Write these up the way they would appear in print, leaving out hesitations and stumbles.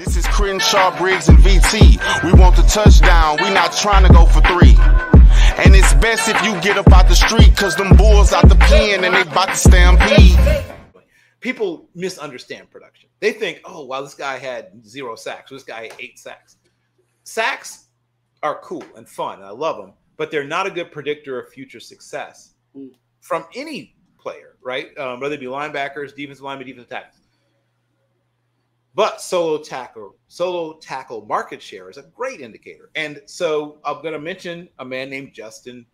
This is Crenshaw, Briggs, and VT. We want the touchdown. We not trying to go for 3. And it's best if you get up out the street, because them bulls out the pen and they about to stampede. People misunderstand production. They think, oh, wow, this guy had 0 sacks. Or this guy had 8 sacks. Sacks are cool and fun. And I love them. But they're not a good predictor of future success from any player, right? Whether it be linebackers, defensive linemen, defensive tackles. But solo tackle market share is a great indicator. And so I'm going to mention a man named Justin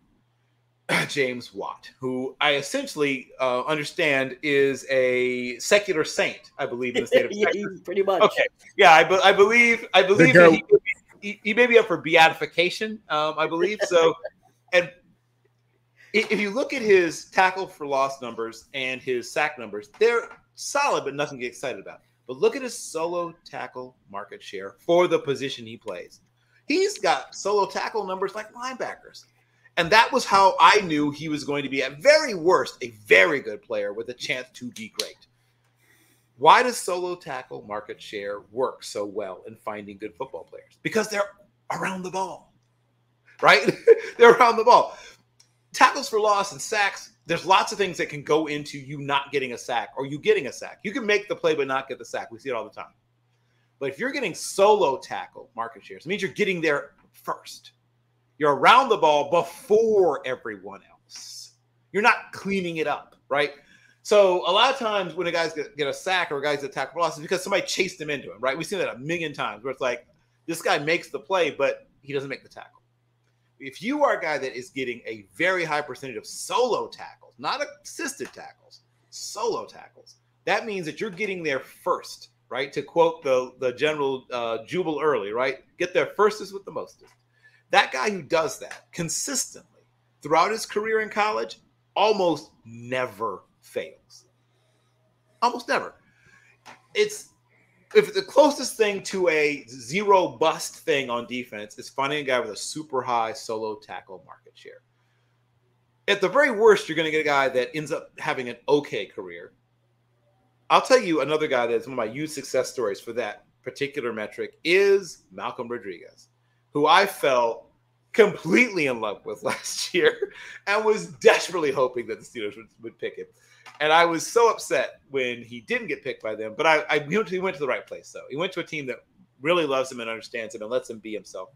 James Watt, who I essentially understand is a secular saint, I believe, in the state of Texas. Pretty much. Okay. Yeah, I believe that he may be up for beatification, I believe. So, and if you look at his tackle for loss numbers and his sack numbers, they're solid, but nothing to get excited about. But look at his solo tackle market share for the position he plays. He's got solo tackle numbers like linebackers. And that was how I knew he was going to be, at very worst, a very good player with a chance to be great. Why does solo tackle market share work so well in finding good football players? Because they're around the ball, right? They're around the ball. Tackles for loss and sacks, there's lots of things that can go into you not getting a sack or you getting a sack. You can make the play but not get the sack. We see it all the time. But if you're getting solo tackle market shares, it means you're getting there first. You're around the ball before everyone else. You're not cleaning it up, right? So a lot of times when a guys get a sack or a guys get a tackle for loss, it's because somebody chased him into him, right? We've seen that a million times where it's like, this guy makes the play, but he doesn't make the tackle. If you are a guy that is getting a very high percentage of solo tackles, not assisted tackles, solo tackles, that means that you're getting there first, right? To quote the general Jubal Early, right? Get there firstest with the mostest. That guy who does that consistently throughout his career in college almost never fails. Almost never. If the closest thing to a zero bust thing on defense is finding a guy with a super high solo tackle market share. At the very worst, you're going to get a guy that ends up having an okay career. I'll tell you another guy that's one of my huge success stories for that particular metric is Malcolm Rodriguez, who I fell completely in love with last year and was desperately hoping that the Steelers would pick him. And I was so upset when he didn't get picked by them. But he went to the right place, though. He went to a team that really loves him and understands him and lets him be himself.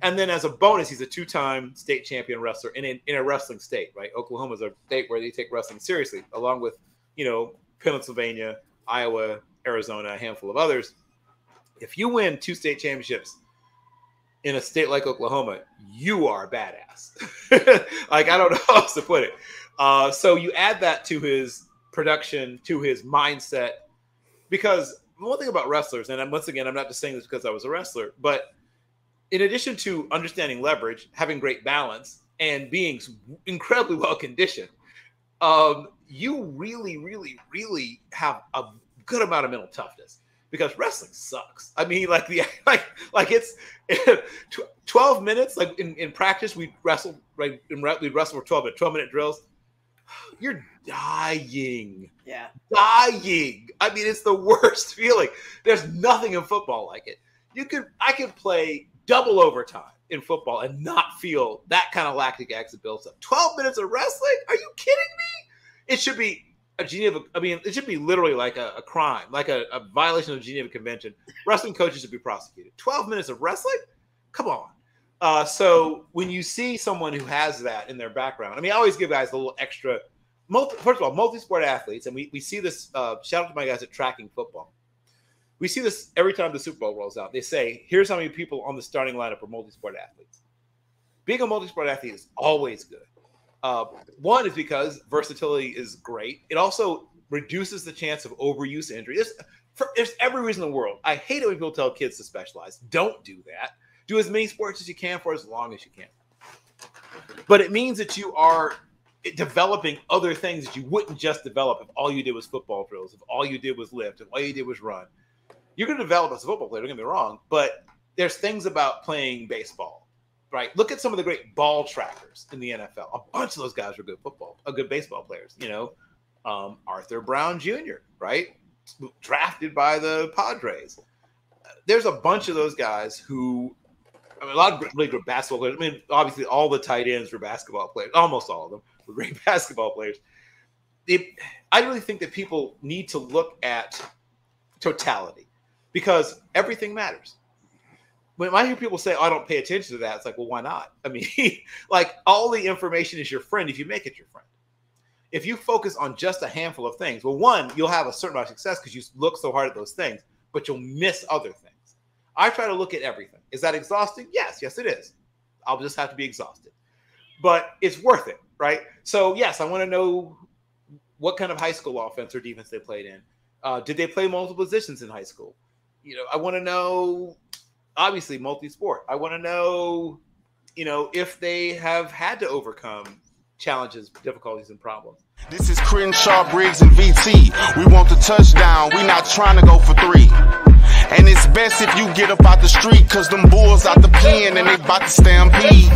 And then as a bonus, he's a 2-time state champion wrestler in a wrestling state, right? Oklahoma's a state where they take wrestling seriously, along with, Pennsylvania, Iowa, Arizona, a handful of others. If you win 2 state championships in a state like Oklahoma, you are a badass. Like, I don't know how else to put it. So you add that to his production, to his mindset, because one thing about wrestlers, and once again, I'm not just saying this because I was a wrestler, but in addition to understanding leverage, having great balance, and being incredibly well conditioned, you really, really, really have a good amount of mental toughness. Because wrestling sucks. I mean, like it's 12 minutes. Like in practice, we wrestle, right? We'd wrestle for 12-minute drills. You're dying. Yeah. Dying. I mean, it's the worst feeling. There's nothing in football like it. I could play double overtime in football and not feel that kind of lactic acid builds up. 12 minutes of wrestling? Are you kidding me? It should be it should be literally like a crime, like a violation of the Geneva Convention. Wrestling coaches should be prosecuted. 12 minutes of wrestling? Come on. So when you see someone who has that in their background, I always give guys a little extra. First of all, multi-sport athletes, and we see this, shout out to my guys at Tracking Football. We see this every time the Super Bowl rolls out. They say, here's how many people on the starting lineup are multi-sport athletes. Being a multi-sport athlete is always good. One is because versatility is great. It also reduces the chance of overuse injury. There's every reason in the world. I hate it when people tell kids to specialize. Don't do that. Do as many sports as you can for as long as you can. But it means that you are developing other things that you wouldn't just develop if all you did was football drills, if all you did was lift, if all you did was run. You're going to develop as a football player, don't get me wrong, but there's things about playing baseball. Right. Look at some of the great ball trackers in the NFL. A bunch of those guys were good baseball players. Arthur Brown Jr., right? Drafted by the Padres. there's a bunch of those guys who, I mean, a lot of really good basketball players. I mean, obviously all the tight ends were basketball players. Almost all of them were great basketball players. I really think that people need to look at totality because everything matters. When I hear people say, oh, I don't pay attention to that, it's like, well, why not? I mean, like all the information is your friend if you make it your friend. If you focus on just a handful of things, well, one, you'll have a certain amount of success because you look so hard at those things, but you'll miss other things. I try to look at everything. Is that exhausting? Yes, it is. I'll just have to be exhausted. But it's worth it, right? So, yes, I want to know what kind of high school offense or defense they played in. Did they play multiple positions in high school? You know, I want to know, obviously, multi-sport. I want to know, you know, if they have had to overcome challenges, difficulties, and problems. This is Crenshaw, Briggs, and VT. We want the touchdown. We not trying to go for 3. And it's best if you get up out the street, cause them bulls out the pen and they about to stampede.